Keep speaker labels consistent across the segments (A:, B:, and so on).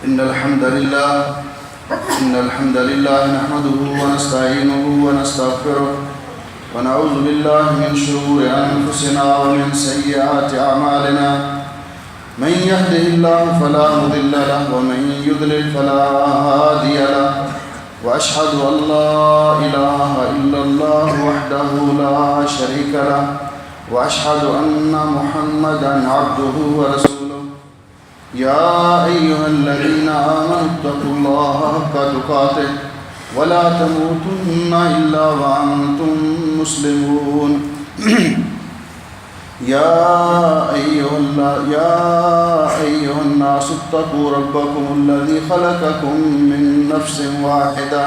A: إن الحمد لله نحمده ونستعينه ونستغفره ونعوذ بالله من شرور أنفسنا ومن سيئات أعمالنا من يهده الله فلا مضل له ومن يضلل فلا هادي له وأشهد أن لا إله إلا الله وحده لا شريك له وأشهد أن محمدًا عبده ورسوله يا أيها الذين آمنوا اتقوا الله حق تقاته ولا تموتن إلا وأنتم مسلمون يا أيها الناس اتقوا ربكم الذي خلقكم من نفس واحدة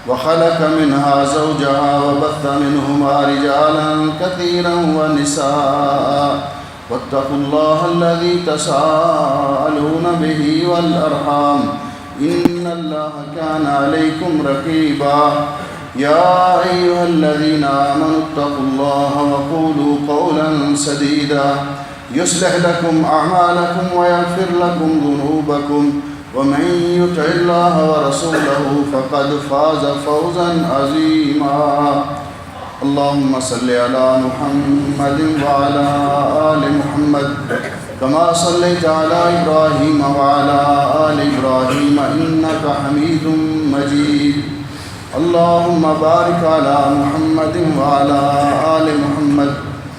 A: وخلق منها زوجها وبث منهما رجالا كثيرا ونساء واتقوا الله الذي تساءلون به والأرحام إن الله كان عليكم رقيبا يا أيها الذين آمنوا اتقوا الله وقولوا قولا سديدا يصلح لكم أعمالكم ويغفر لكم ذنوبكم ومن يطع الله ورسوله فقد فاز فوزا عظيما اللهم صل على محمد وعلى آل محمد كما صليت على إبراهيم وعلى آل إبراهيم إنك حميد مجيد اللهم بارك على محمد وعلى آل محمد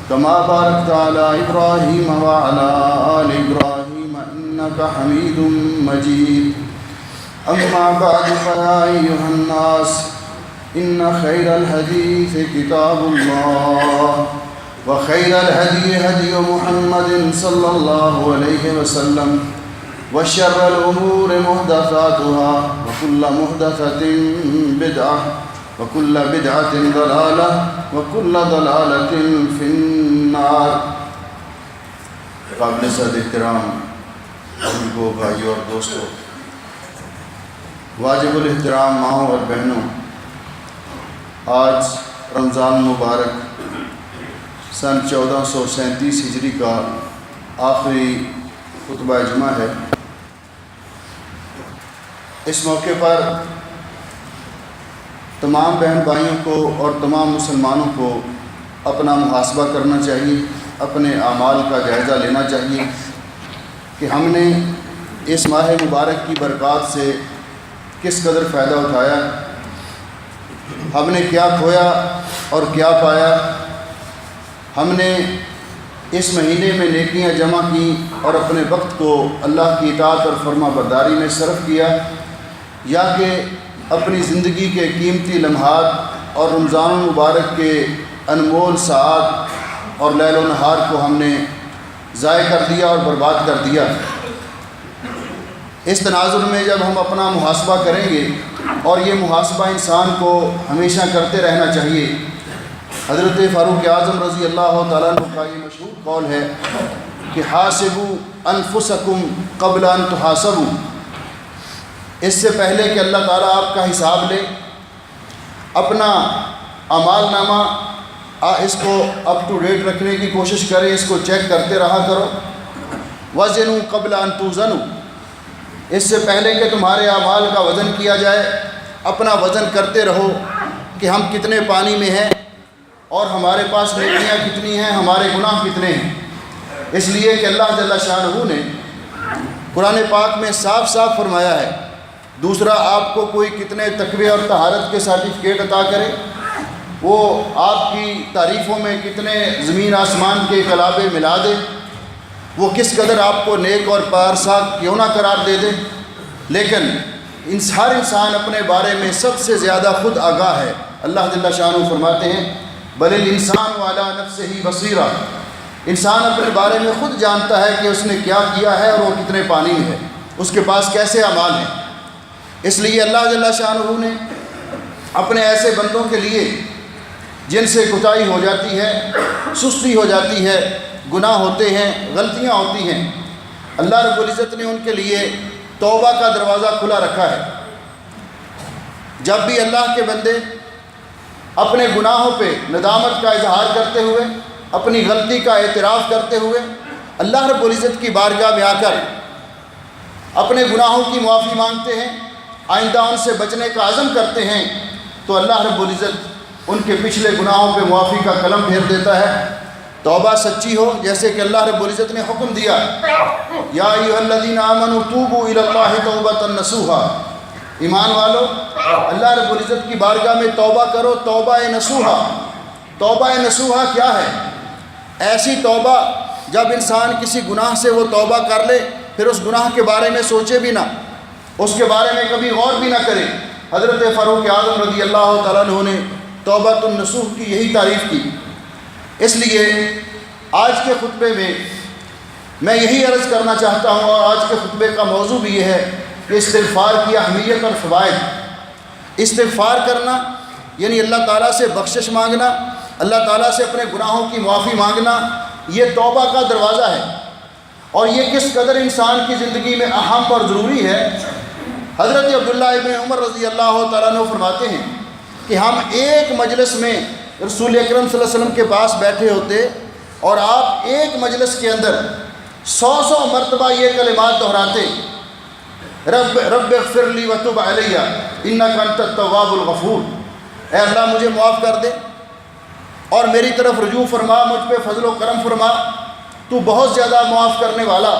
A: كما باركت على إبراهيم وعلى آل إبراهيم إنك حميد مجيد أما بعد فيا أيها الناس إن خير الحديث كتاب الله وخير الهدي هدي محمد صلى الله عليه وسلم وشر الأمور محدثاتها وكل محدثة بدعة وكل بدعة ضلالة وكل ضلالة في النار. قابل صد احترام بزرگوں، بھائیوں اور دوستوں، واجب الاحترام ماؤں اور بہنوں، آج رمضان مبارک سن 1437 ہجری کا آخری خطبہ جمعہ ہے. اس موقع پر تمام بہن بھائیوں کو اور تمام مسلمانوں کو اپنا محاسبہ کرنا چاہیے، اپنے اعمال کا جائزہ لینا چاہیے کہ ہم نے اس ماہ مبارک کی برکات سے کس قدر فائدہ اٹھایا، ہم نے کیا کھویا اور کیا پایا، ہم نے اس مہینے میں نیکیاں جمع کی اور اپنے وقت کو اللہ کی اطاعت اور فرما برداری میں صرف کیا، یا کہ اپنی زندگی کے قیمتی لمحات اور رمضان المبارک کے انمول ساعات اور لیل و نہار کو ہم نے ضائع کر دیا اور برباد کر دیا. اس تناظر میں جب ہم اپنا محاسبہ کریں گے، اور یہ محاسبہ انسان کو ہمیشہ کرتے رہنا چاہیے. حضرت فاروق اعظم رضی اللہ تعالیٰ عنہ کا یہ مشہور قول ہے کہ حاسبوا انفسکم قبل ان تحاسبوا. اس سے پہلے کہ اللہ تعالیٰ آپ کا حساب لے، اپنا اعمال نامہ اس کو اپ ٹو ڈیٹ رکھنے کی کوشش کریں، اس کو چیک کرتے رہا کرو. وزنوا قبل ان توزنوا. اس سے پہلے کہ تمہارے اعمال کا وزن کیا جائے، اپنا وزن کرتے رہو کہ ہم کتنے پانی میں ہیں اور ہمارے پاس نیکیاں کتنی ہیں، ہمارے گناہ کتنے ہیں. اس لیے کہ اللہ جل شانہ نے قرآن پاک میں صاف صاف فرمایا ہے. دوسرا، آپ کو کوئی کتنے تقوی اور طہارت کے سرٹیفکیٹ عطا کرے، وہ آپ کی تعریفوں میں کتنے زمین آسمان کے کلابے ملا دے، وہ کس قدر آپ کو نیک اور پارسا کیوں نہ قرار دے دے، لیکن ہر انسان اپنے بارے میں سب سے زیادہ خود آگاہ ہے. اللہ جل شانہ فرماتے ہیں بل الانسان علی نفسہ بصیرہ. انسان اپنے بارے میں خود جانتا ہے کہ اس نے کیا کیا ہے اور وہ کتنے پانی میں ہے، اس کے پاس کیسے اعمال ہیں. اس لیے اللہ جل شانہ نے اپنے ایسے بندوں کے لیے جن سے کوتاہی ہو جاتی ہے، سستی ہو جاتی ہے، گناہ ہوتے ہیں، غلطیاں ہوتی ہیں، اللہ رب العزت نے ان کے لیے توبہ کا دروازہ کھلا رکھا ہے. جب بھی اللہ کے بندے اپنے گناہوں پہ ندامت کا اظہار کرتے ہوئے، اپنی غلطی کا اعتراف کرتے ہوئے اللہ رب العزت کی بارگاہ میں آ کر اپنے گناہوں کی معافی مانگتے ہیں، آئندہ ان سے بچنے کا عزم کرتے ہیں، تو اللہ رب العزت ان کے پچھلے گناہوں پہ معافی کا قلم پھیر دیتا ہے۔ توبہ سچی ہو، جیسے کہ اللہ رب العزت نے حکم دیا، یا ایھا الذین آمنوا توبوا الی اللہ توبۃ نصوحا، ایمان والو اللہ رب العزت کی بارگاہ میں توبہ کرو، توبہ نصوحا۔ توبہ نصوحا کیا ہے؟ ایسی توبہ جب انسان کسی گناہ سے وہ توبہ کر لے، پھر اس گناہ کے بارے میں سوچے بھی نہ، اس کے بارے میں کبھی غور بھی نہ کرے۔ حضرت فاروق اعظم رضی اللہ تعالیٰ عنہ نے توبۃ النصوح کی یہی تعریف کی۔ اس لیے آج کے خطبے میں یہی عرض کرنا چاہتا ہوں، اور آج کے خطبے کا موضوع بھی یہ ہے کہ استغفار کی اہمیت اور فوائد۔ استغفار کرنا یعنی اللہ تعالیٰ سے بخشش مانگنا، اللہ تعالیٰ سے اپنے گناہوں کی معافی مانگنا، یہ توبہ کا دروازہ ہے، اور یہ کس قدر انسان کی زندگی میں اہم اور ضروری ہے۔ حضرت عبداللہ ابن عمر رضی اللہ تعالیٰ عنہ فرماتے ہیں کہ ہم ایک مجلس میں رسول اکرم صلی اللہ علیہ وسلم کے پاس بیٹھے ہوتے، اور آپ ایک مجلس کے اندر 100 مرتبہ یہ کلمات دہراتے، رب اغفر لی وتب علی انک انت التواب الغفور، اے اللہ مجھے معاف کر دے اور میری طرف رجوع فرما، مجھ پہ فضل و کرم فرما، تو بہت زیادہ معاف کرنے والا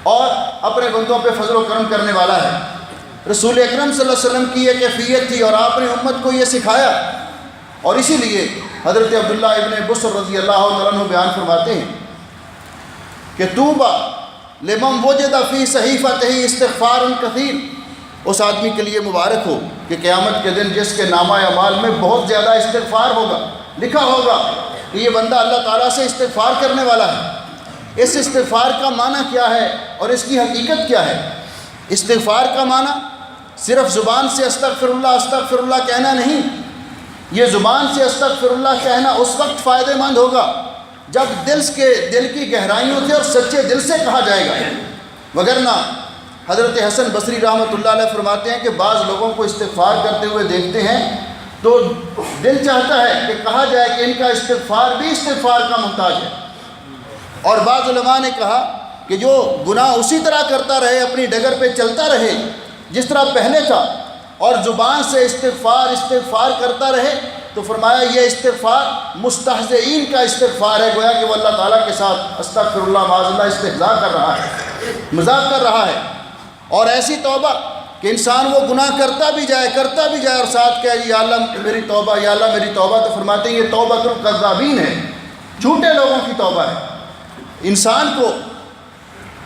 A: اور اپنے بندوں پہ فضل و کرم کرنے والا ہے۔ رسول اکرم صلی اللہ علیہ وسلم کی یہ کیفیت تھی، اور آپ نے امت کو یہ سکھایا، اور اسی لیے حضرت عبداللہ ابن بصر رضی اللہ تعالیٰ عنہ بیان فرماتے ہیں کہ طوبیٰ لمن وجد فی صحیفتہ استغفار کثیر، اس آدمی کے لیے مبارک ہو کہ قیامت کے دن جس کے نامہ اعمال میں بہت زیادہ استغفار ہوگا، لکھا ہوگا کہ یہ بندہ اللہ تعالیٰ سے استغفار کرنے والا ہے۔ اس استغفار کا معنی کیا ہے اور اس کی حقیقت کیا ہے؟ استغفار کا معنی صرف زبان سے استغفر اللہ کہنا نہیں، یہ زبان سے استغفر اللہ کہنا اس وقت فائدہ مند ہوگا جب دل کی گہرائیوں سے اور سچے دل سے کہا جائے گا، وگرنہ حضرت حسن بصری رحمۃ اللہ علیہ فرماتے ہیں کہ بعض لوگوں کو استغفار کرتے ہوئے دیکھتے ہیں تو دل چاہتا ہے کہ کہا جائے کہ ان کا استغفار بھی استغفار کا محتاج ہے، اور بعض علماء نے کہا کہ جو گناہ اسی طرح کرتا رہے، اپنی ڈگر پہ چلتا رہے جس طرح پہلے تھا، اور زبان سے استغفار کرتا رہے، تو فرمایا یہ استغفار مستہزئین کا استغفار ہے، گویا کہ وہ اللہ تعالیٰ کے ساتھ استغفر اللہ معاذ اللہ استہزاء کر رہا ہے، مذاق کر رہا ہے۔ اور ایسی توبہ کہ انسان وہ گناہ کرتا بھی جائے اور ساتھ کہے یا اللہ میری توبہ، یا اللہ میری توبہ، تو فرماتے ہیں یہ توبۃ الکذابین ہے، جھوٹے لوگوں کی توبہ ہے۔ انسان کو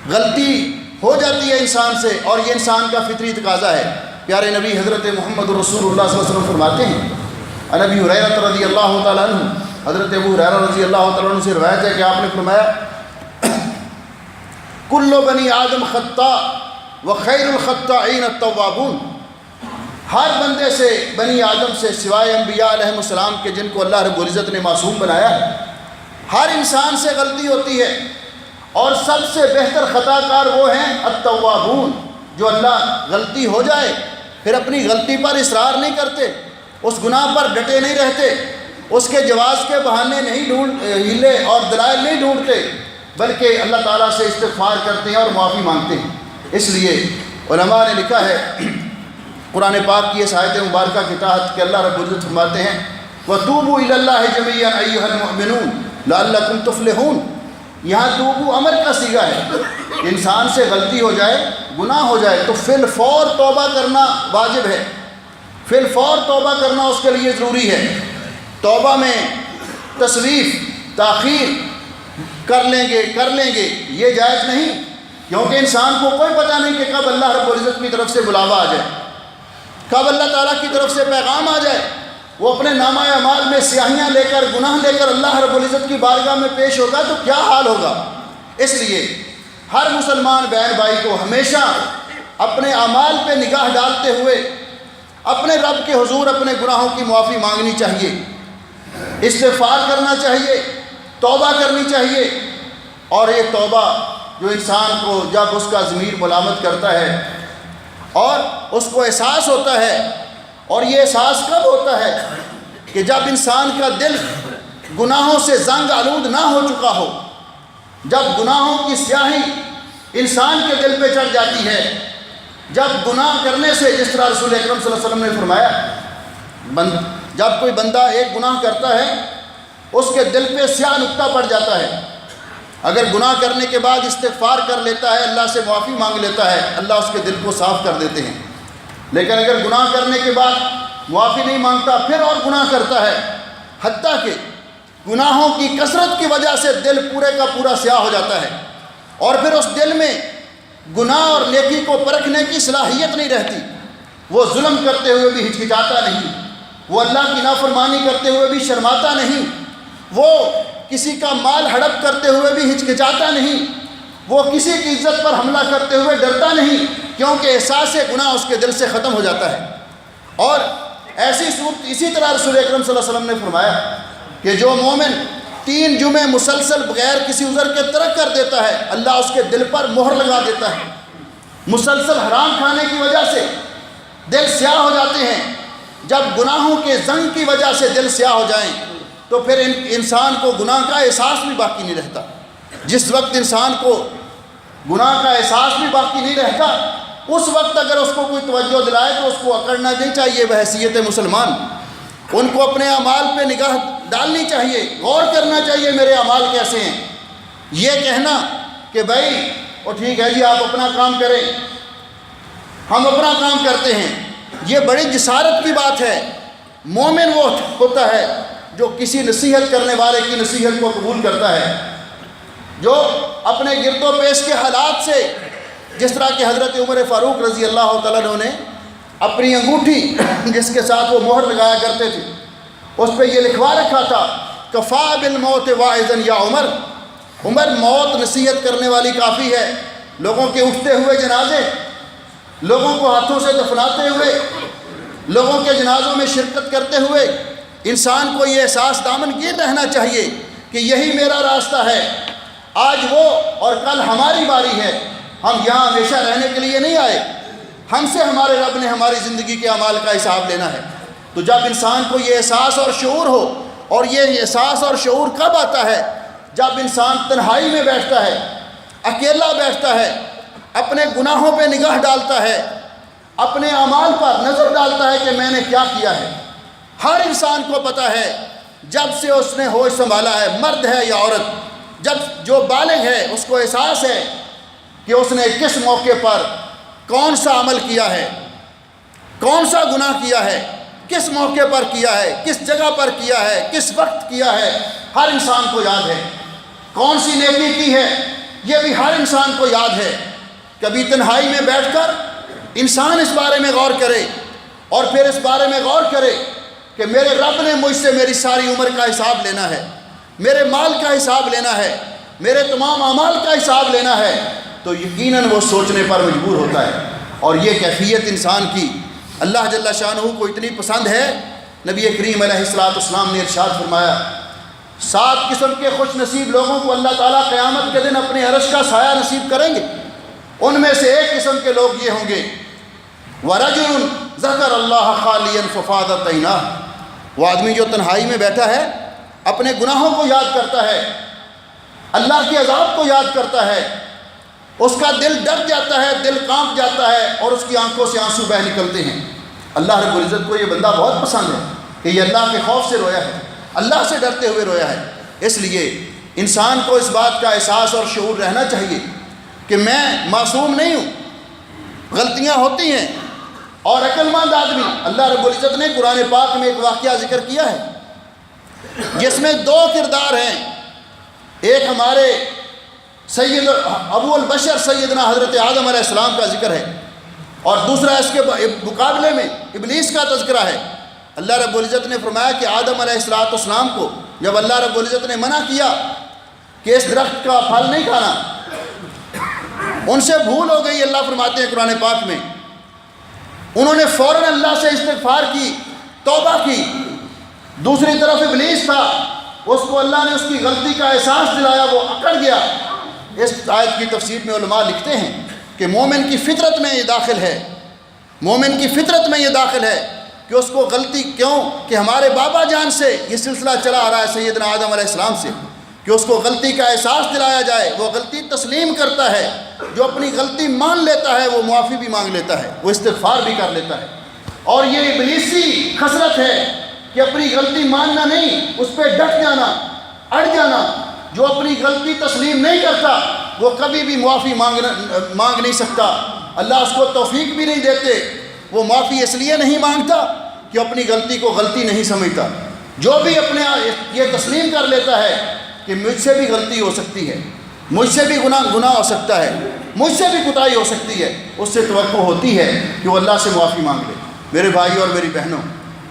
A: غلطی ہو جاتی ہے انسان سے، اور یہ انسان کا فطری تقاضا ہے۔ پیارے نبی حضرت محمد رسول اللہ صلی اللہ علیہ وسلم فرماتے ہیں، عن ابی ہریرہ رضی اللہ تعالیٰ عنہ، حضرت ابو ہریرہ رضی اللہ تعالیٰ عنہ سے روایت ہے کہ آپ نے فرمایا کل بنی آدم خطاء وخیر الخطائین التوابون، ہر بندے سے، بنی آدم سے سوائے انبیاء علیہ السلام کے جن کو اللہ رب العزت نے معصوم بنایا ہے، ہر انسان سے غلطی ہوتی ہے، اور سب سے بہتر خطا کار وہ ہیں التوابون، جو اللہ غلطی ہو جائے پھر اپنی غلطی پر اصرار نہیں کرتے، اس گناہ پر ڈٹے نہیں رہتے، اس کے جواز کے بہانے نہیں ہیلے اور دلائل نہیں ڈھونڈتے، بلکہ اللہ تعالیٰ سے استغفار کرتے ہیں اور معافی مانگتے ہیں۔ اس لیے علماء نے لکھا ہے قرآن پاک کی اس آیت مبارکہ کے تحت کہ اللہ رب العزت فرماتے ہیں وَتُوبُوا إِلَى اللَّهِ جَمِيعًا أَيُّهَا الْمُؤْمِنُونَ لَعَلَّكُمْ تُفْلِحُونَ، یہاں توبو امر کا صیغہ ہے، انسان سے غلطی ہو جائے، گناہ ہو جائے تو فی الفور توبہ کرنا واجب ہے، فی الفور توبہ کرنا اس کے لیے ضروری ہے۔ توبہ میں تسویف، تاخیر کر لیں گے یہ جائز نہیں، کیونکہ انسان کو کوئی پتہ نہیں کہ کب اللہ رب العزت کی طرف سے بلاوا آ جائے، کب اللہ تعالیٰ کی طرف سے پیغام آ جائے، وہ اپنے نامہ اعمال میں سیاہیاں لے کر، گناہ لے کر اللہ رب العزت کی بارگاہ میں پیش ہوگا تو کیا حال ہوگا۔ اس لیے ہر مسلمان بہن بھائی کو ہمیشہ اپنے اعمال پہ نگاہ ڈالتے ہوئے اپنے رب کے حضور اپنے گناہوں کی معافی مانگنی چاہیے، استغفار کرنا چاہیے، توبہ کرنی چاہیے۔ اور یہ توبہ جو انسان کو جب اس کا ضمیر ملامت کرتا ہے اور اس کو احساس ہوتا ہے، اور یہ احساس کب ہوتا ہے کہ جب انسان کا دل گناہوں سے زنگ آلود نہ ہو چکا ہو، جب گناہوں کی سیاہی انسان کے دل پہ چڑھ جاتی ہے جب گناہ کرنے سے، جس طرح رسول اکرم صلی اللہ علیہ وسلم نے فرمایا جب کوئی بندہ ایک گناہ کرتا ہے اس کے دل پہ سیاہ نقطہ پڑ جاتا ہے. اگر گناہ کرنے کے بعد استغفار کر لیتا ہے، اللہ سے معافی مانگ لیتا ہے، اللہ اس کے دل کو صاف کر دیتے ہیں. لیکن اگر گناہ کرنے کے بعد معافی نہیں مانگتا پھر اور گناہ کرتا ہے، حتیٰ کہ گناہوں کی کثرت کی وجہ سے دل پورے کا پورا سیاہ ہو جاتا ہے، اور پھر اس دل میں گناہ اور نیکی کو پرکھنے کی صلاحیت نہیں رہتی. وہ ظلم کرتے ہوئے بھی ہچکچاتا نہیں، وہ اللہ کی نافرمانی کرتے ہوئے بھی شرماتا نہیں، وہ کسی کا مال ہڑپ کرتے ہوئے بھی ہچکچاتا نہیں، وہ کسی کی عزت پر حملہ کرتے ہوئے ڈرتا نہیں، کیونکہ احساس گناہ اس کے دل سے ختم ہو جاتا ہے. اور ایسی صورت اسی طرح رسول اکرم صلی اللہ علیہ وسلم نے فرمایا کہ جو مومن 3 جمعے مسلسل بغیر کسی عذر کے ترک کر دیتا ہے، اللہ اس کے دل پر مہر لگا دیتا ہے. مسلسل حرام کھانے کی وجہ سے دل سیاہ ہو جاتے ہیں. جب گناہوں کے زنگ کی وجہ سے دل سیاہ ہو جائیں تو پھر انسان کو گناہ کا احساس بھی باقی نہیں رہتا. جس وقت انسان کو گناہ کا احساس بھی باقی نہیں رہتا، اس وقت اگر اس کو کوئی توجہ دلائے تو اس کو اکڑنا نہیں چاہیے بحیثیت مسلمان. ان کو اپنے اعمال پہ نگاہ ڈالنی چاہیے، غور کرنا چاہیے میرے اعمال کیسے ہیں. یہ کہنا کہ بھائی وہ ٹھیک ہے جی آپ اپنا کام کریں، ہم اپنا کام کرتے ہیں، یہ بڑی جسارت کی بات ہے. مومن وہ ہوتا ہے جو کسی نصیحت کرنے والے کی نصیحت کو قبول کرتا ہے، جو اپنے گرد و پیش کے حالات سے، جس طرح کہ حضرت عمر فاروق رضی اللہ تعالیٰ عنہ نے اپنی انگوٹھی جس کے ساتھ وہ مہر لگایا کرتے تھے اس پہ یہ لکھوا رکھا تھا کفا بالموت واعظا یا عمر. عمر موت نصیحت کرنے والی کافی ہے. لوگوں کے اٹھتے ہوئے جنازے، لوگوں کو ہاتھوں سے دفناتے ہوئے، لوگوں کے جنازوں میں شرکت کرتے ہوئے انسان کو یہ احساس دامنگیر رہنا چاہیے کہ یہی میرا راستہ ہے، آج وہ اور کل ہماری باری ہے. ہم یہاں ہمیشہ رہنے کے لیے نہیں آئے، ہم سے ہمارے رب نے ہماری زندگی کے اعمال کا حساب لینا ہے. تو جب انسان کو یہ احساس اور شعور ہو، اور یہ احساس اور شعور کب آتا ہے؟ جب انسان تنہائی میں بیٹھتا ہے، اکیلا بیٹھتا ہے، اپنے گناہوں پہ نگاہ ڈالتا ہے، اپنے اعمال پر نظر ڈالتا ہے کہ میں نے کیا کیا ہے. ہر انسان کو پتہ ہے جب سے اس نے ہوش سنبھالا ہے، مرد ہے یا عورت، جب جو بالغ ہے اس کو احساس ہے کہ اس نے کس موقع پر کون سا عمل کیا ہے، کون سا گناہ کیا ہے، کس موقع پر کیا ہے، کس جگہ پر کیا ہے، کس وقت کیا ہے. ہر انسان کو یاد ہے. کون سی نیکی کی ہے یہ بھی ہر انسان کو یاد ہے. کبھی تنہائی میں بیٹھ کر انسان اس بارے میں غور کرے، اور پھر اس بارے میں غور کرے کہ میرے رب نے مجھ سے میری ساری عمر کا حساب لینا ہے، میرے مال کا حساب لینا ہے، میرے تمام اعمال کا حساب لینا ہے. تو یقیناً وہ سوچنے پر مجبور ہوتا ہے. اور یہ کیفیت انسان کی اللہ جل شانہ کو اتنی پسند ہے. نبی کریم علیہ السلام نے ارشاد فرمایا 7 قسم کے خوش نصیب لوگوں کو اللہ تعالیٰ قیامت کے دن اپنے عرش کا سایہ نصیب کریں گے. ان میں سے ایک قسم کے لوگ یہ ہوں گے وَرَجُلٌ ذَكَرَ اللَّهَ خَالِيًا فَفَاضَتْ عَيْنَاهُ. وہ آدمی جو تنہائی میں بیٹھا ہے، اپنے گناہوں کو یاد کرتا ہے، اللہ کے عذاب کو یاد کرتا ہے، اس کا دل ڈر جاتا ہے، دل کانپ جاتا ہے، اور اس کی آنکھوں سے آنسو بہہ نکلتے ہیں. اللہ رب العزت کو یہ بندہ بہت پسند ہے کہ یہ اللہ کے خوف سے رویا ہے، اللہ سے ڈرتے ہوئے رویا ہے. اس لیے انسان کو اس بات کا احساس اور شعور رہنا چاہیے کہ میں معصوم نہیں ہوں، غلطیاں ہوتی ہیں. اور عقل مند آدمی، اللہ رب العزت نے قرآن پاک میں ایک واقعہ ذکر کیا ہے جس میں 2 کردار ہیں. ایک ہمارے سید ابو البشر سیدنا حضرت آدم علیہ السلام کا ذکر ہے، اور دوسرا اس کے مقابلے میں ابلیس کا تذکرہ ہے. اللہ رب العزت نے فرمایا کہ آدم علیہ السلام کو جب اللہ رب العزت نے منع کیا کہ اس درخت کا پھل نہیں کھانا، ان سے بھول ہو گئی. اللہ فرماتے ہیں قرآن پاک میں انہوں نے فوراً اللہ سے استغفار کی، توبہ کی. دوسری طرف ابلیس تھا، اس کو اللہ نے اس کی غلطی کا احساس دلایا، وہ اکڑ گیا. اس آیت کی تفسیر میں علماء لکھتے ہیں کہ مومن کی فطرت میں یہ داخل ہے، مومن کی فطرت میں یہ داخل ہے کہ اس کو غلطی کیوں کہ ہمارے بابا جان سے یہ سلسلہ چلا آ رہا ہے سیدنا آدم علیہ السلام سے کہ اس کو غلطی کا احساس دلایا جائے، وہ غلطی تسلیم کرتا ہے، جو اپنی غلطی مان لیتا ہے وہ معافی بھی مانگ لیتا ہے، وہ استغفار بھی کر لیتا ہے۔ اور یہ ابلیسی خصلت ہے کہ اپنی غلطی ماننا نہیں، اس پہ ڈٹ جانا، اڑ جانا۔ جو اپنی غلطی تسلیم نہیں کرتا وہ کبھی بھی معافی مانگ نہیں سکتا، اللہ اس کو توفیق بھی نہیں دیتے۔ وہ معافی اس لیے نہیں مانگتا کہ اپنی غلطی کو غلطی نہیں سمجھتا۔ جو بھی اپنے یہ تسلیم کر لیتا ہے کہ مجھ سے بھی غلطی ہو سکتی ہے، مجھ سے بھی گناہ ہو سکتا ہے، مجھ سے بھی کوتاہی ہو سکتی ہے، اس سے توقع ہوتی ہے کہ وہ اللہ سے معافی مانگ لے۔ میرے بھائی اور میری بہنوں،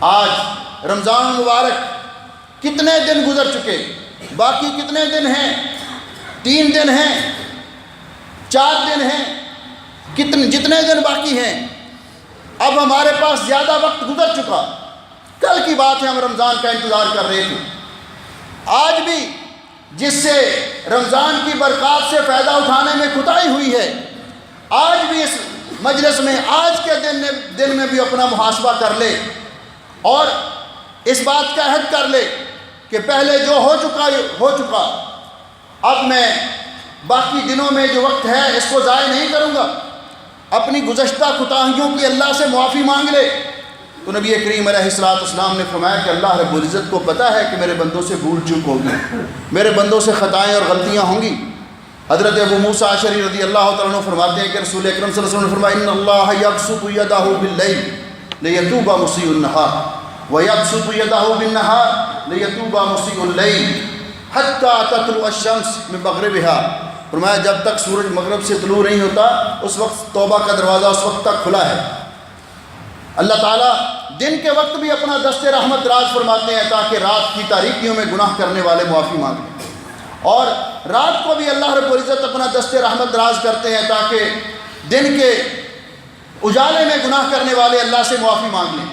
A: آج رمضان مبارک کتنے دن گزر چکے، باقی کتنے دن ہیں؟ 3 دن ہیں، 4 دن ہیں، جتنے دن باقی ہیں۔ اب ہمارے پاس زیادہ وقت گزر چکا۔ کل کی بات ہے، ہم رمضان کا انتظار کر رہے تھے۔ آج بھی جس سے رمضان کی برکات سے فائدہ اٹھانے میں کوتاہی ہوئی ہے، آج بھی اس مجلس میں آج کے دن میں بھی اپنا محاسبہ کر لے اور اس بات کا عہد کر لے کہ پہلے جو ہو چکا، اب میں باقی دنوں میں جو وقت ہے اس کو ضائع نہیں کروں گا۔ اپنی گزشتہ کوتاہیوں کی اللہ سے معافی مانگ لے۔ تو نبی کریم علیہ السلام نے فرمایا کہ اللہ رب العزت کو پتہ ہے کہ میرے بندوں سے بھول چوک ہوگی، میرے بندوں سے خطائیں اور غلطیاں ہوں گی۔ حضرت ابو موسیٰ اشعری رضی اللہ تعالیٰ عنہ فرماتے ہیں کہ رسول اکرم صلی اللہ علیہ وسلم نے فرمایا ان اللہ یبسط یدہ باللیل لیتوب مسیء النہار ویبسط یدہ بالنہار لیتوب مسیء اللیل حتی تطلع الشمس من مغربها۔ فرمایا جب تک سورج مغرب سے طلوع نہیں ہوتا اس وقت توبہ کا دروازہ اس وقت تک کھلا ہے۔ اللہ تعالیٰ دن کے وقت بھی اپنا دست رحمت دراز فرماتے ہیں تاکہ رات کی تاریکیوں میں گناہ کرنے والے معافی مانگیں، اور رات کو بھی اللہ رب العزت اپنا دست رحمت دراز کرتے ہیں تاکہ دن کے اجالے میں گناہ کرنے والے اللہ سے معافی مانگ لیں۔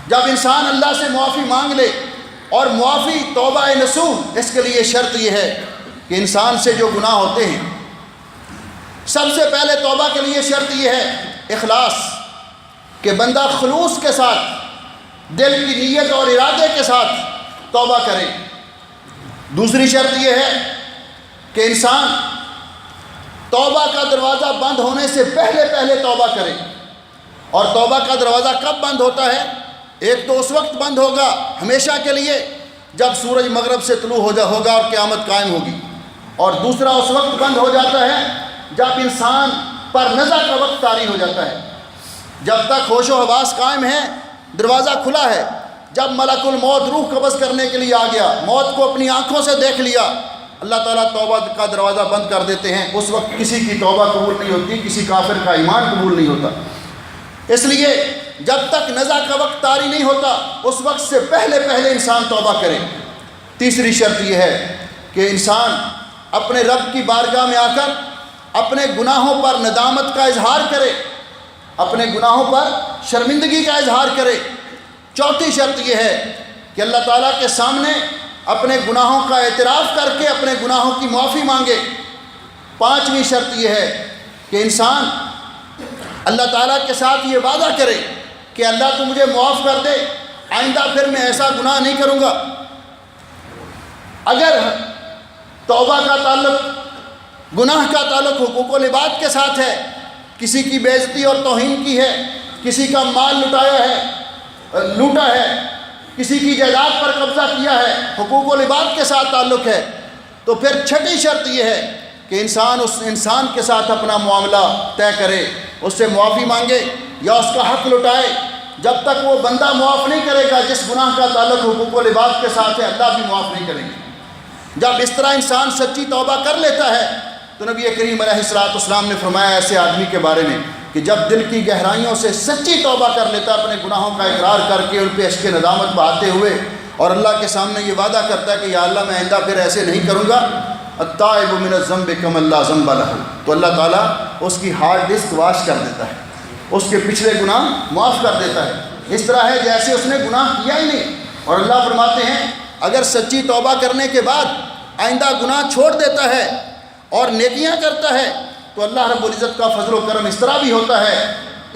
A: جب انسان اللہ سے معافی مانگ لے، اور معافی توبہ نصوح، اس کے لیے شرط یہ ہے کہ انسان سے جو گناہ ہوتے ہیں، سب سے پہلے توبہ کے لیے شرط یہ ہے اخلاص، کہ بندہ خلوص کے ساتھ دل کی نیت اور ارادے کے ساتھ توبہ کرے۔ دوسری شرط یہ ہے کہ انسان توبہ کا دروازہ بند ہونے سے پہلے توبہ کرے۔ اور توبہ کا دروازہ کب بند ہوتا ہے؟ ایک تو اس وقت بند ہوگا ہمیشہ کے لیے جب سورج مغرب سے طلوع ہوگا اور قیامت قائم ہوگی، اور دوسرا اس وقت بند ہو جاتا ہے جب انسان پر نزع کا وقت طاری ہو جاتا ہے۔ جب تک ہوش و حواس قائم ہیں دروازہ کھلا ہے، جب ملک الموت روح قبض کرنے کے لیے آ گیا، موت کو اپنی آنکھوں سے دیکھ لیا، اللہ تعالیٰ توبہ کا دروازہ بند کر دیتے ہیں۔ اس وقت کسی کی توبہ قبول نہیں ہوتی، کسی کافر کا ایمان قبول نہیں ہوتا۔ اس لیے جب تک نزع کا وقت طاری نہیں ہوتا اس وقت سے پہلے انسان توبہ کرے۔ تیسری شرط یہ ہے کہ انسان اپنے رب کی بارگاہ میں آ کر اپنے گناہوں پر ندامت کا اظہار کرے، اپنے گناہوں پر شرمندگی کا اظہار کرے۔ چوتھی شرط یہ ہے کہ اللہ تعالیٰ کے سامنے اپنے گناہوں کا اعتراف کر کے اپنے گناہوں کی معافی مانگے۔ پانچویں شرط یہ ہے کہ انسان اللہ تعالیٰ کے ساتھ یہ وعدہ کرے کہ اللہ تو مجھے معاف کر دے، آئندہ پھر میں ایسا گناہ نہیں کروں گا۔ اگر توبہ کا تعلق، گناہ کا تعلق حقوق و لباد کے ساتھ ہے، کسی کی بے عزتی اور توہین کی ہے، کسی کا مال لوٹا ہے، کسی کی جائیداد پر قبضہ کیا ہے، حقوق و لباد کے ساتھ تعلق ہے، تو پھر چھٹی شرط یہ ہے کہ انسان اس انسان کے ساتھ اپنا معاملہ طے کرے، اس سے معافی مانگے یا اس کا حق لٹائے۔ جب تک وہ بندہ معاف نہیں کرے گا جس گناہ کا تعلق حقوق و لباد کے ساتھ ہے، اللہ بھی معاف نہیں کریں گے۔ جب اس طرح انسان سچی توبہ کر لیتا ہے تو نبی کریم علیہ السلام نے فرمایا ایسے آدمی کے بارے میں کہ جب دل کی گہرائیوں سے سچی توبہ کر لیتا ہے، اپنے گناہوں کا اقرار کر کے ان پہ اشک ندامت بہاتے ہوئے، اور اللہ کے سامنے یہ وعدہ کرتا ہے کہ یا اللہ میں آئندہ پھر ایسے نہیں کروں گا، التائب من الذنب کمن لا ذنب لہ، تو اللہ تعالیٰ اس کی ہارڈ ڈسک واش کر دیتا ہے، اس کے پچھلے گناہ معاف کر دیتا ہے۔ اس طرح ہے جیسے اس نے گناہ کیا ہی نہیں۔ اور اللہ فرماتے ہیں اگر سچی توبہ کرنے کے بعد آئندہ گناہ چھوڑ دیتا ہے اور نیکیاں کرتا ہے تو اللہ رب العزت کا فضل و کرم اس طرح بھی ہوتا ہے،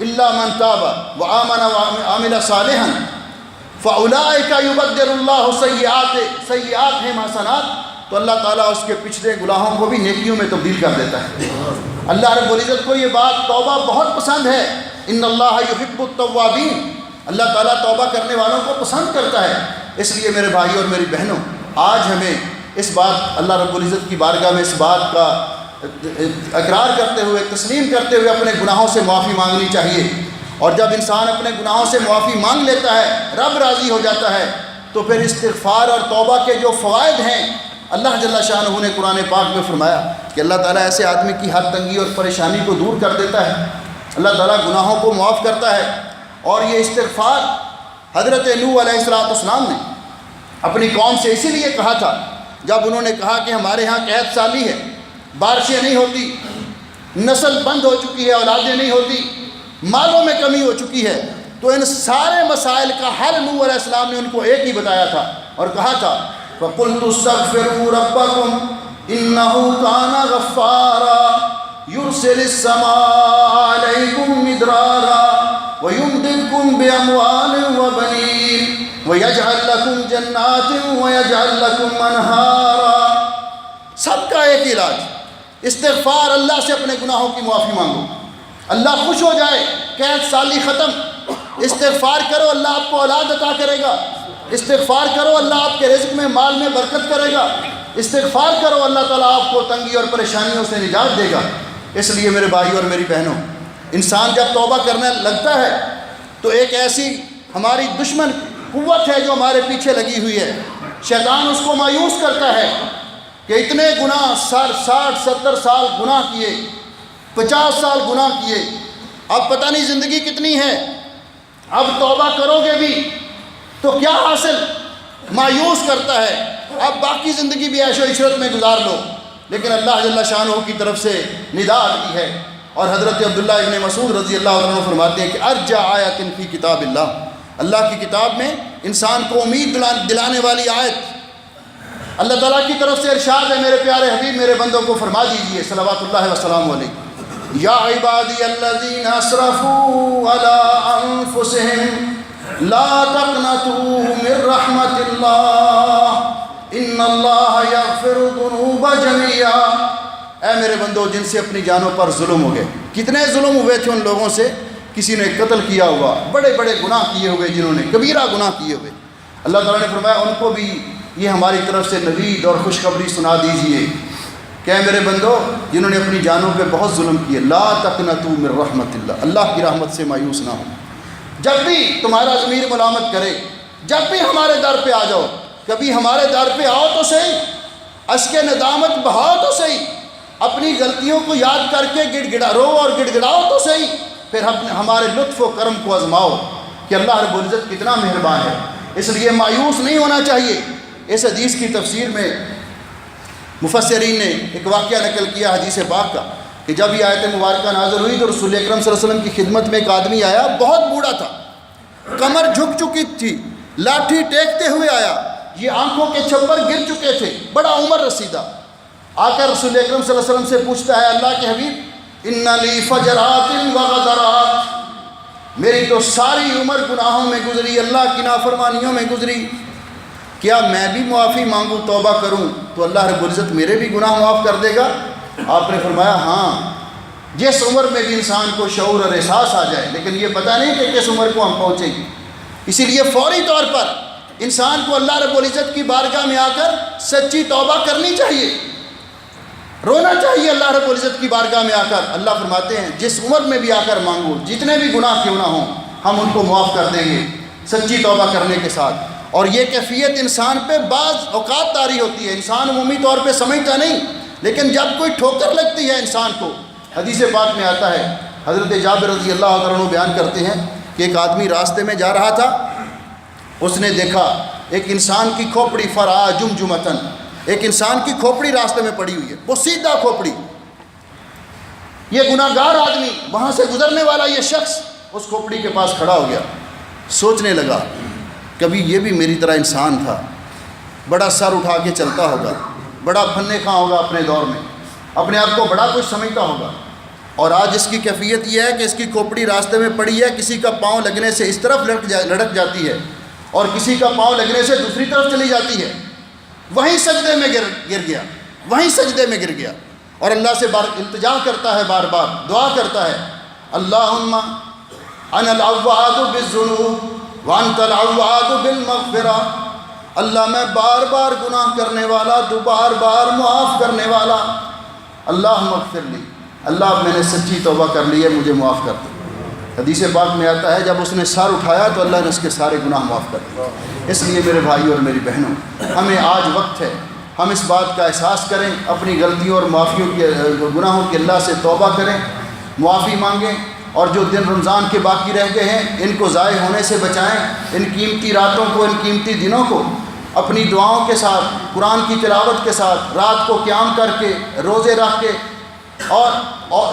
A: الا من تاب وآمن وعمل صالحا فاولئک یبدل اللہ سیئاتہم حسنات تو اللہ تعالیٰ اس کے پچھلے گناہوں کو بھی نیکیوں میں تبدیل کر دیتا ہے۔ اللہ رب العزت کو یہ بات توبہ بہت پسند ہے۔ ان اللہ یحب التوابین، اللہ تعالیٰ توبہ کرنے والوں کو پسند کرتا ہے۔ اس لیے میرے بھائیوں اور میری بہنوں، آج ہمیں اس بات اللہ رب العزت کی بارگاہ میں اس بات کا اقرار کرتے ہوئے، تسلیم کرتے ہوئے اپنے گناہوں سے معافی مانگنی چاہیے۔ اور جب انسان اپنے گناہوں سے معافی مانگ لیتا ہے، رب راضی ہو جاتا ہے، تو پھر استغفار اور توبہ کے جو فوائد ہیں، اللہ جل شانہ نے قرآن پاک میں فرمایا کہ اللہ تعالیٰ ایسے آدمی کی ہر تنگی اور پریشانی کو دور کر دیتا ہے، اللہ تعالیٰ گناہوں کو معاف کرتا ہے۔ اور یہ استغفار حضرت نوح علیہ السلام نے اپنی قوم سے اسی لیے کہا تھا، جب انہوں نے کہا کہ ہمارے ہاں قحط سالی ہے، بارشیں نہیں ہوتی، نسل بند ہو چکی ہے، اولادیں نہیں ہوتی، مالوں میں کمی ہو چکی ہے، تو ان سارے مسائل کا حل نوح علیہ السلام نے ان کو ایک ہی بتایا تھا اور کہا تھا فَقُلْتُ اسْتَغْفِرُوا رَبَّكُمْ إِنَّهُ كَانَ غَفَّارًا يُرْسِلِ السَّمَاءَ عَلَيْكُمْ مِدْرَارًا وَيُمْدِدْكُمْ بِأَمْوَالٍ وَبَنِينَ وَيَجْعَلْ لَكُمْ جَنَّاتٍ وَيَجْعَلْ لَكُمْ أَنْهَارًا۔ سب کا ایک علاج، استغفار، اللہ سے اپنے گناہوں کی معافی مانگو، اللہ خوش ہو جائے، قحط سالی ختم۔ استغفار کرو، اللہ آپ کو اولاد عطا کرے گا۔ استغفار کرو، اللہ آپ کے رزق میں، مال میں برکت کرے گا۔ استغفار کرو، اللہ تعالیٰ آپ کو تنگی اور پریشانیوں سے نجات دے گا۔ اس لیے میرے بھائیوں اور میری بہنوں، انسان جب توبہ کرنے لگتا ہے تو ایک ایسی ہماری دشمن قوت ہے جو ہمارے پیچھے لگی ہوئی ہے، شیطان اس کو مایوس کرتا ہے کہ اتنے گناہ، 60-70 سال گناہ کیے، 50 سال گناہ کیے، اب پتہ نہیں زندگی کتنی ہے، اب توبہ کرو گے بھی تو کیا حاصل، مایوس کرتا ہے، اب باقی زندگی بھی عیش و عشرت میں گزار لو۔ لیکن اللہ جل شانہ کی طرف سے ندا آتی ہے، اور حضرت عبداللہ ابن مسعود رضی اللہ عنہ فرماتے ہیں کہ ارجع آیت فی کتاب اللہ کی کتاب میں انسان کو امید دلانے والی آیت اللہ تعالیٰ کی طرف سے ارشاد ہے، میرے پیارے حبیب میرے بندوں کو فرما دیجئے صلوات اللہ وسلام علیہ، یا عبادی الذین اسرفوا علی انفسہم لا تقنطوا من رحمت اللہ ان اللہ یغفر الذنوب جميعا۔ اے میرے بندو، جن سے اپنی جانوں پر ظلم ہو گئے، کتنے ظلم ہوئے تھے ان لوگوں سے، کسی نے قتل کیا ہوا، بڑے بڑے گناہ کیے ہوئے، جنہوں نے کبیرہ گناہ کیے ہوئے، اللہ تعالیٰ نے فرمایا ان کو بھی یہ ہماری طرف سے نوید اور خوشخبری سنا دیجئے کہ اے میرے بندو، جنہوں نے اپنی جانوں پہ بہت ظلم کیے، لا تقنطوا من رحمت اللہ کی رحمت سے مایوس نہ ہو۔ جب بھی تمہارا ضمیر ملامت کرے، جب بھی ہمارے در پہ آ جاؤ، کبھی ہمارے در پہ آؤ تو صحیح، اشک ندامت بہاؤ تو صحیح، اپنی غلطیوں کو یاد کر کے رو اور گڑ گڑاؤ تو صحیح، پھر ہمارے لطف و کرم کو آزماؤ کہ اللہ رب العزت کتنا مہربان ہے۔ اس لیے مایوس نہیں ہونا چاہیے۔ اس حدیث کی تفسیر میں مفسرین نے ایک واقعہ نقل کیا حدیث پاک کا کہ جب یہ آیت مبارکہ نازل ہوئی تو رسول اکرم صلی اللہ علیہ وسلم کی خدمت میں ایک آدمی آیا، بہت بوڑھا تھا، کمر جھک چکی تھی، لاٹھی ٹیکتے ہوئے آیا، یہ آنکھوں کے چھپر گر چکے تھے، بڑا عمر رسیدہ، آ کر رسول اکرم صلی اللہ علیہ وسلم سے پوچھتا ہے، اللہ کے حبیب ان لی فجرات و غدرات، میری تو ساری عمر گناہوں میں گزری، اللہ کی نافرمانیوں میں گزری، کیا میں بھی معافی مانگوں، توبہ کروں تو اللہ رب العزت میرے بھی گناہ معاف کر دے گا؟ آپ نے فرمایا ہاں، جس عمر میں بھی انسان کو شعور اور احساس آ جائے، لیکن یہ پتہ نہیں کہ کس عمر کو ہم پہنچیں گے، اسی لیے فوری طور پر انسان کو اللہ رب العزت کی بارگاہ میں آ کر سچی توبہ کرنی چاہیے، رونا چاہیے اللہ رب العزت کی بارگاہ میں آ کر۔ اللہ فرماتے ہیں جس عمر میں بھی آ کر مانگو، جتنے بھی گناہ کیوں نہ ہوں، ہم ان کو معاف کر دیں گے سچی توبہ کرنے کے ساتھ۔ اور یہ کیفیت انسان پہ بعض اوقات طاری ہوتی ہے، انسان عمومی طور پہ سمجھتا نہیں، لیکن جب کوئی ٹھوکر لگتی ہے انسان کو، حدیث پاک میں آتا ہے، حضرت جابر رضی اللہ عنہ بیان کرتے ہیں کہ ایک آدمی راستے میں جا رہا تھا، اس نے دیکھا ایک انسان کی کھوپڑی فرا جمجمتن، ایک انسان کی کھوپڑی راستے میں پڑی ہوئی ہے، وہ سیدھا کھوپڑی، یہ گناہ گار آدمی، وہاں سے گزرنے والا یہ شخص اس کھوپڑی کے پاس کھڑا ہو گیا، سوچنے لگا کبھی یہ بھی میری طرح انسان تھا، بڑا سر اٹھا کے چلتا ہوگا، بڑا پھنے کھاں ہوگا اپنے دور میں، اپنے آپ کو بڑا کچھ سمجھتا ہوگا، اور آج اس کی کیفیت یہ ہے کہ اس کی کھوپڑی راستے میں پڑی ہے، کسی کا پاؤں لگنے سے اس طرف لڑک جاتی ہے اور کسی کا پاؤں لگنے سے دوسری طرف چلی جاتی ہے، وہیں سجدے میں گر گیا، وہیں سجدے میں گر گیا، اور اللہ سے التجا کرتا ہے، بار بار دعا کرتا ہے، اللہم انا العواد بالذنوب وانت العواد بالمغفرہ، اللہ میں بار بار گناہ کرنے والا، تو بار بار معاف کرنے والا، اللہم اغفر لی، اللہ میں نے سچی توبہ کر لی ہے، مجھے معاف کر دے۔ حدیث پاک میں آتا ہے جب اس نے سر اٹھایا تو اللہ نے اس کے سارے گناہ معاف کر دیے۔ اس لیے میرے بھائی اور میری بہنوں، ہمیں آج وقت ہے ہم اس بات کا احساس کریں، اپنی غلطیوں اور معافیوں کے گناہوں کی اللہ سے توبہ کریں، معافی مانگیں، اور جو دن رمضان کے باقی رہ گئے ہیں ان کو ضائع ہونے سے بچائیں، ان قیمتی راتوں کو، ان قیمتی دنوں کو اپنی دعاؤں کے ساتھ، قرآن کی تلاوت کے ساتھ، رات کو قیام کر کے، روزے رکھ کے، اور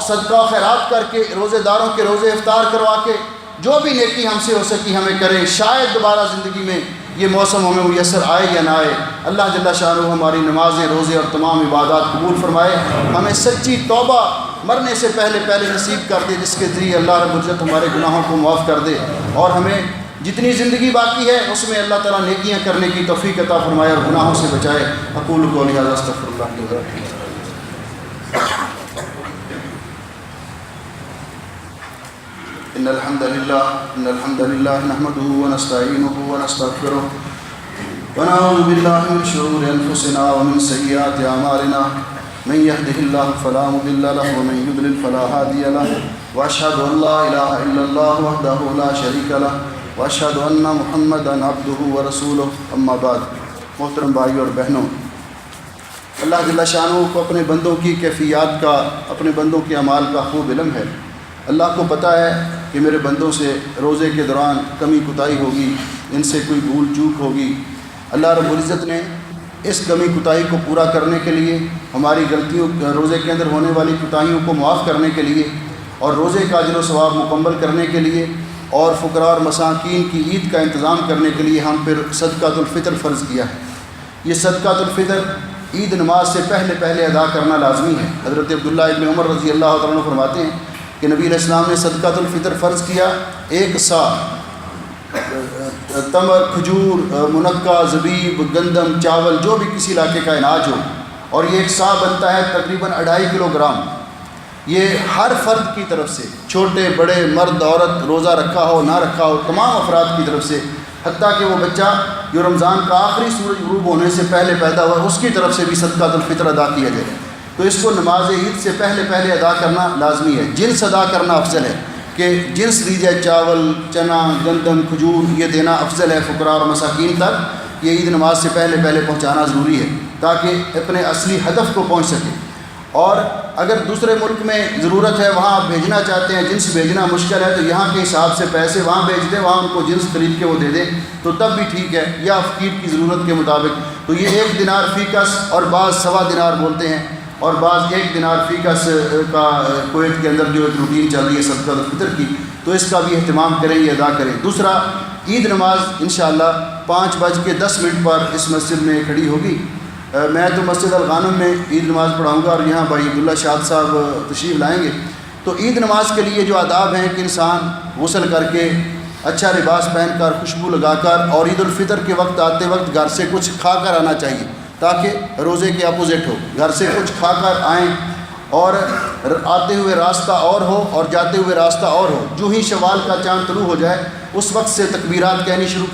A: صدقہ و خیرات کر کے، روزے داروں کے روزے افطار کروا کے، جو بھی نیکی ہم سے ہو سکی ہمیں کریں۔ شاید دوبارہ زندگی میں یہ موسم ہمیں میسر آئے یا نہ آئے، اللہ جل شانہ ہماری نمازیں، روزے اور تمام عبادات قبول فرمائے، ہمیں سچی توبہ مرنے سے پہلے نصیب کر دے، جس کے ذریعے اللہ رب العزت ہمارے گناہوں کو معاف کر دے، اور ہمیں جتنی زندگی باقی ہے اس میں اللہ تعالیٰ نیکیاں کرنے کی توفیق عطا فرمائے اور گناہوں سے بچائے۔ اقول قولی ھذا استغفر اللہ لی ولکم۔ ان الحمد للہ نحمده ونستعینه ونستغفره ونعوذ باللہ من شرور انفسنا ومن سیئات اعمالنا، من يهده الله فلا مضل له ومن يضلل فلا هادي له، واشهد ان لا اله الا الله وحده لا شريك له، واشهد ان محمدا عبده ورسوله، اما بعد۔ محترم بھائیو اور بہنوں، اللہ جل شانہ کو اپنے بندوں کی کیفیات کا، اپنے بندوں کے اعمال کا خوب علم ہے۔ اللہ کو پتہ ہے کہ میرے بندوں سے روزے کے دوران کمی کوتاہی ہوگی، ان سے کوئی بھول چوک ہوگی۔ اللہ رب العزت نے اس کمی کوتاہی کو پورا کرنے کے لیے، ہماری غلطیوں، روزے کے اندر ہونے والی کوتاہیوں کو معاف کرنے کے لیے، اور روزے کا اجر و ثواب مکمل کرنے کے لیے، اور فقراء اور مساکین کی عید کا انتظام کرنے کے لیے ہم پر صدقۃ الفطر فرض کیا ہے۔ یہ صدقۃ الفطر عید نماز سے پہلے ادا کرنا لازمی ہے۔ حضرت عبداللہ ابن عمر رضی اللہ تعالیٰ عنہ فرماتے ہیں کہ نبی علیہ السلام نے صدقۃ الفطر فرض کیا، 1 سا تمر، کھجور، منقع، زبیب، گندم، چاول، جو بھی کسی علاقے کا اناج ہو، اور یہ 1 سا بنتا ہے تقریباً 2.5 کلو گرام۔ یہ ہر فرد کی طرف سے، چھوٹے بڑے، مرد عورت، روزہ رکھا ہو نہ رکھا ہو، تمام افراد کی طرف سے، حتیٰ کہ وہ بچہ جو رمضان کا آخری سورج غروب ہونے سے پہلے پیدا ہوا اس کی طرف سے بھی صدقۃ الفطر ادا کیا جائے۔ تو اس کو نماز عید سے پہلے ادا کرنا لازمی ہے۔ جنس ادا کرنا افضل ہے، کہ جنس دی جائے، چاول، چنا، گندم، کھجور، یہ دینا افضل ہے فقراء اور مساکین تک۔ یہ عید نماز سے پہلے پہنچانا ضروری ہے تاکہ اپنے اصلی ہدف کو پہنچ سکے۔ اور اگر دوسرے ملک میں ضرورت ہے، وہاں آپ بھیجنا چاہتے ہیں، جنس بھیجنا مشکل ہے، تو یہاں کے حساب سے پیسے وہاں بھیج دیں، وہاں ان کو جنس خرید کے وہ دے دیں تو تب بھی ٹھیک ہے، یا فقیر کی ضرورت کے مطابق۔ تو یہ 1 دینار فی کس، اور بعض 1.25 دینار بولتے ہیں، اور بعض 1 دینار فی کس کا کویت کے اندر جو ایک روٹین چل رہی ہے صدقۃ الفطر کی، تو اس کا بھی اہتمام کریں، یہ ادا کریں۔ دوسرا، عید نماز انشاءاللہ 5:10 پر اس مسجد میں کھڑی ہوگی۔ میں تو مسجد الغانم میں عید نماز پڑھاؤں گا، اور یہاں بھائی عبداللہ شاد صاحب تشریف لائیں گے۔ تو عید نماز کے لیے جو آداب ہیں کہ انسان غسل کر کے، اچھا لباس پہن کر، خوشبو لگا کر، اور عید الفطر کے وقت آتے وقت گھر سے کچھ کھا کر آنا چاہیے، تاکہ روزے کے اپوزٹ ہو، گھر سے کچھ کھا کر آئیں، اور آتے ہوئے راستہ اور ہو اور جاتے ہوئے راستہ اور ہو۔ جو ہی شوال کا چاند طلوع ہو جائے اس وقت سے تکبیرات کہنی شروع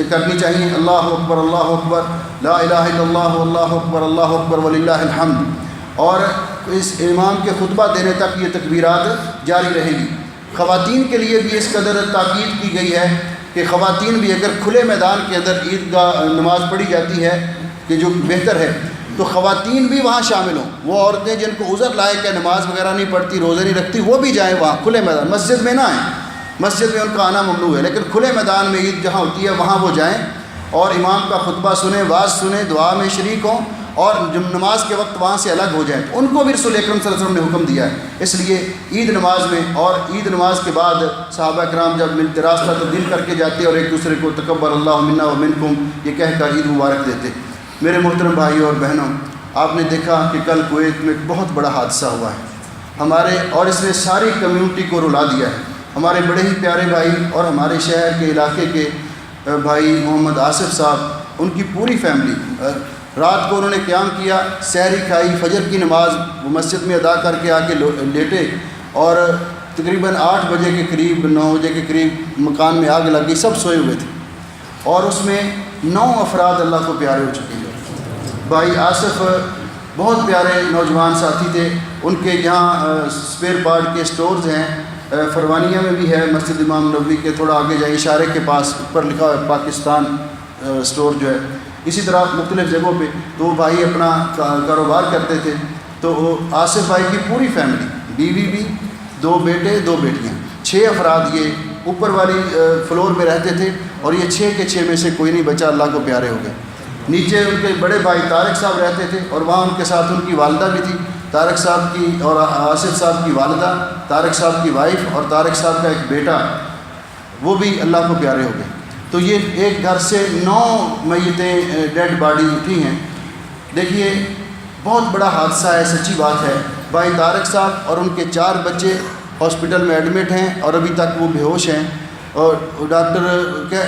A: کرنی چاہیے، اللہ اکبر، اللہ اکبر، لا الہ الا اللہ، اللہ اکبر، اللہ اکبر وللہ الحمد، اور اس امام کے خطبہ دینے تک یہ تکبیرات جاری رہیں گی۔ خواتین کے لیے بھی اس قدر تاکید کی گئی ہے کہ خواتین بھی اگر کھلے میدان کے اندر عید گاہ نماز پڑھی جاتی ہے کہ جو بہتر ہے، تو خواتین بھی وہاں شامل ہوں۔ وہ عورتیں جن کو عذر لائق ہے، نماز وغیرہ نہیں پڑھتی، روزے نہیں رکھتی، وہ بھی جائیں وہاں کھلے میدان، مسجد میں نہ آئیں، مسجد میں ان کا آنا ممنوع ہے، لیکن کھلے میدان میں عید جہاں ہوتی ہے وہاں وہ جائیں، اور امام کا خطبہ سنیں، واعظ سنیں، دعا میں شریک ہوں، اور جب نماز کے وقت وہاں سے الگ ہو جائیں۔ ان کو بھی رسول اکرم صلی اللہ علیہ وسلم نے حکم دیا ہے۔ اس لیے عید نماز میں، اور عید نماز کے بعد صحابہ کرام جب ملتے راستہ تبدیل کر کے جاتے اور ایک دوسرے کو تقبل اللہ منا و منکم یہ کہہ کر عید مبارک دیتے۔ میرے محترم بھائیوں اور بہنوں، آپ نے دیکھا کہ کل کویت میں ایک بہت بڑا حادثہ ہوا ہے ہمارے، اور اس نے ساری کمیونٹی کو رلا دیا ہے۔ ہمارے بڑے ہی پیارے بھائی اور ہمارے شہر کے علاقے کے بھائی محمد آصف صاحب، ان کی پوری فیملی رات کو انہوں نے قیام کیا، سحری کھائی، فجر کی نماز وہ مسجد میں ادا کر کے آ کے لیٹے، اور تقریباً 8 بجے کے قریب 9 بجے کے قریب مکان میں آگ لگ گئی، سب سوئے ہوئے تھے، اور اس میں 9 افراد اللہ کو پیارے ہو چکے ہیں۔ بھائی آصف بہت پیارے نوجوان ساتھی تھے، ان کے یہاں اسپیئر پارٹ کے سٹورز ہیں، فروانیہ میں بھی ہے، مسجد امام نبوی کے تھوڑا آگے جائیں اشارے کے پاس اوپر لکھا ہوا ہے پاکستان سٹور جو ہے، اسی طرح مختلف جگہوں پہ۔ تو وہ بھائی اپنا کاروبار کرتے تھے، تو وہ آصف بھائی کی پوری فیملی، بیوی بھی، 2 بیٹے 2 بیٹیاں، 6 افراد یہ اوپر والی فلور میں رہتے تھے، اور یہ 6 کے 6 میں سے کوئی نہیں بچا، اللہ کو پیارے ہو گئے۔ نیچے ان کے بڑے بھائی طارق صاحب رہتے تھے، اور وہاں ان کے ساتھ ان کی والدہ بھی تھی، طارق صاحب کی اور آصف صاحب کی والدہ، طارق صاحب کی وائف، اور طارق صاحب کا ایک بیٹا، وہ بھی اللہ کو پیارے ہو گئے۔ تو یہ ایک گھر سے 9 میتیں ڈیڈ باڈی اٹھی ہیں۔ دیکھیے بہت بڑا حادثہ ہے، سچی بات ہے۔ بھائی طارق صاحب اور ان کے 4 بچے ہاسپٹل میں ایڈمٹ ہیں، اور ابھی تک وہ بے ہوش ہیں، اور ڈاکٹر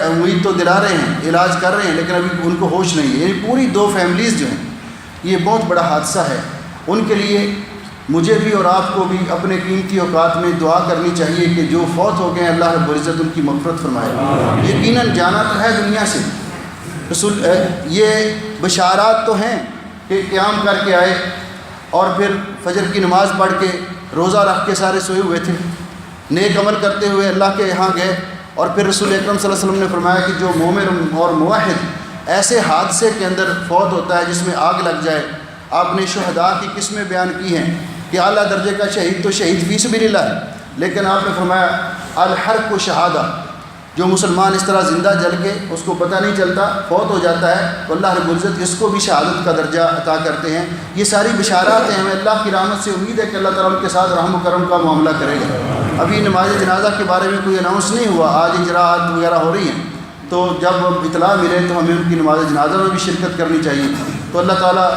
A: امید تو دلا رہے ہیں، علاج کر رہے ہیں، لیکن ابھی ان کو ہوش نہیں ہے۔ یعنی پوری 2 فیملیز جو ہیں، یہ بہت بڑا حادثہ ہے۔ ان کے لیے مجھے بھی اور آپ کو بھی اپنے قیمتی اوقات میں دعا کرنی چاہیے کہ جو فوت ہو گئے ہیں اللہ رب العزت ان کی مغفرت فرمائے۔ یقیناً جانا تو ہے دنیا سے، رسول یہ بشارات تو ہیں کہ قیام کر کے آئے، اور پھر فجر کی نماز پڑھ کے روزہ رکھ کے سارے سوئے ہوئے تھے، نیک عمل کرتے ہوئے اللہ کے یہاں گئے، اور پھر رسول اکرم صلی اللہ علیہ وسلم نے فرمایا کہ جو مومن اور موحد ایسے حادثے کے اندر فوت ہوتا ہے جس میں آگ لگ جائے۔ آپ نے شہداء کی قسمیں بیان کی ہیں کہ اعلیٰ درجے کا شہید تو شہید فی سبیل اللہ ہے، لیکن آپ نے فرمایا الحرق و شہادہ، جو مسلمان اس طرح زندہ جل کے اس کو پتہ نہیں چلتا فوت ہو جاتا ہے، تو اللہ رب العزت اس کو بھی شہادت کا درجہ عطا کرتے ہیں۔ یہ ساری بشارات ہیں، ہمیں اللہ کی رحمت سے امید ہے کہ اللہ تعالیٰ ان کے ساتھ رحم و کرم کا معاملہ کرے گا۔ ابھی نماز جنازہ کے بارے میں کوئی اناؤنس نہیں ہوا، آج اجراءات وغیرہ ہو رہی ہیں، تو جب اطلاع ملے تو ہمیں ان کی نماز جنازہ میں بھی شرکت کرنی چاہیے۔ تو اللہ تعالیٰ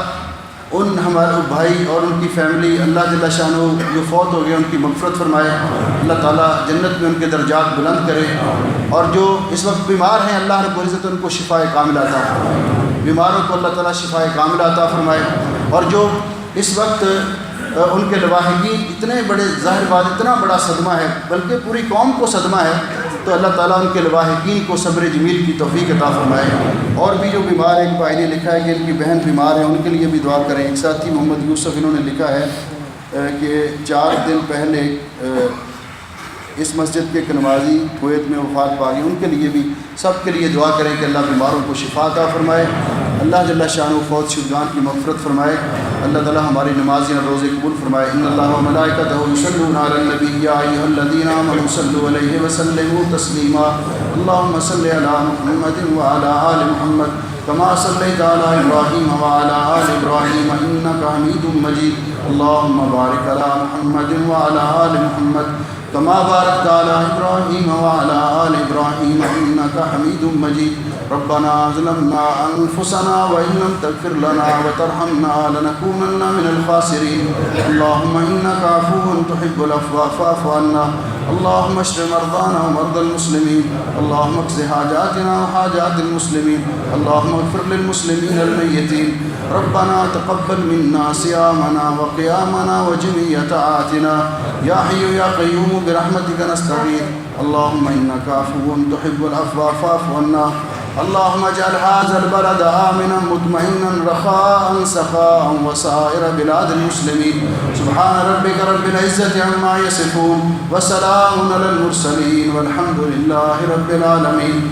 A: ان ہمارے بھائی اور ان کی فیملی، اللہ جل شانہ جو فوت ہو گئے ان کی مغفرت فرمائے، اللہ تعالیٰ جنت میں ان کے درجات بلند کرے، اور جو اس وقت بیمار ہیں اللہ رب العزت ان کو شفاء کاملہ عطا فرمائے، بیماروں کو اللہ تعالیٰ شفاء کاملہ عطا فرمائے، اور جو اس وقت ان کے لواحقین اتنے بڑے، ظاہر بات اتنا بڑا صدمہ ہے، بلکہ پوری قوم کو صدمہ ہے، تو اللہ تعالیٰ ان کے لواحقین کو صبر جمیل کی توفیق عطا فرمائے۔ اور بھی جو بیمار ایک بھائی نے لکھا ہے کہ ان کی بہن بیمار ہے، ان کے لیے بھی دعا کریں۔ ایک ساتھی محمد یوسف انہوں نے لکھا ہے کہ 4 دن پہلے اس مسجد کے ایک نمازی کویت میں وفات پا گئے، ان کے لیے بھی سب کے لیے دعا کریں کہ اللہ بیماروں کو شفا عطا فرمائے، اللہ جل شانہ فوت شدگان کی مغفرت فرمائے، اللہ تعالیٰ ہماری نمازیں اور روزے قبول فرمائے۔ ان اللہ و ملائکتہ یصلون علی النبی یا ایھا الذین آمنوا صلوا علیہ وسلموا تسلیما، اللهم صل علی محمد وعلی آل محمد كما صليت على إبراهيم وعلى آل إبراهيم إنك حميد مجيد، اللهم بارك على محمد وعلى آل محمد كما باركت على إبراهيم وعلى آل إبراهيم إنك حميد مجيد، ربنا ظلمنا أنفسنا وإن لم تغفر لنا وترحمنا لنكونن من الخاسرين، اللهم إنك عفو تحب العفو فاعف عنا، اللهم اشف مرضانا ومرضى المسلمين، اللهم اقض حاجاتنا وحاجات المسلمين، اللهم اغفر للمسلمين الميتين، ربنا تقبل منا صيامنا وقيامنا وجميع طاعاتنا، يا حي يا قيوم برحمتك نستغيث، اللهم إنك عفو تحب العفو فاعف عنا، اللهم اجعل هذا البلد آمنا مطمئنا رخاء سخاء وسائر بلاد المسلمين، سبحان ربك رب العزة عما يصفون وسلام على المرسلين والحمد لله رب العالمين۔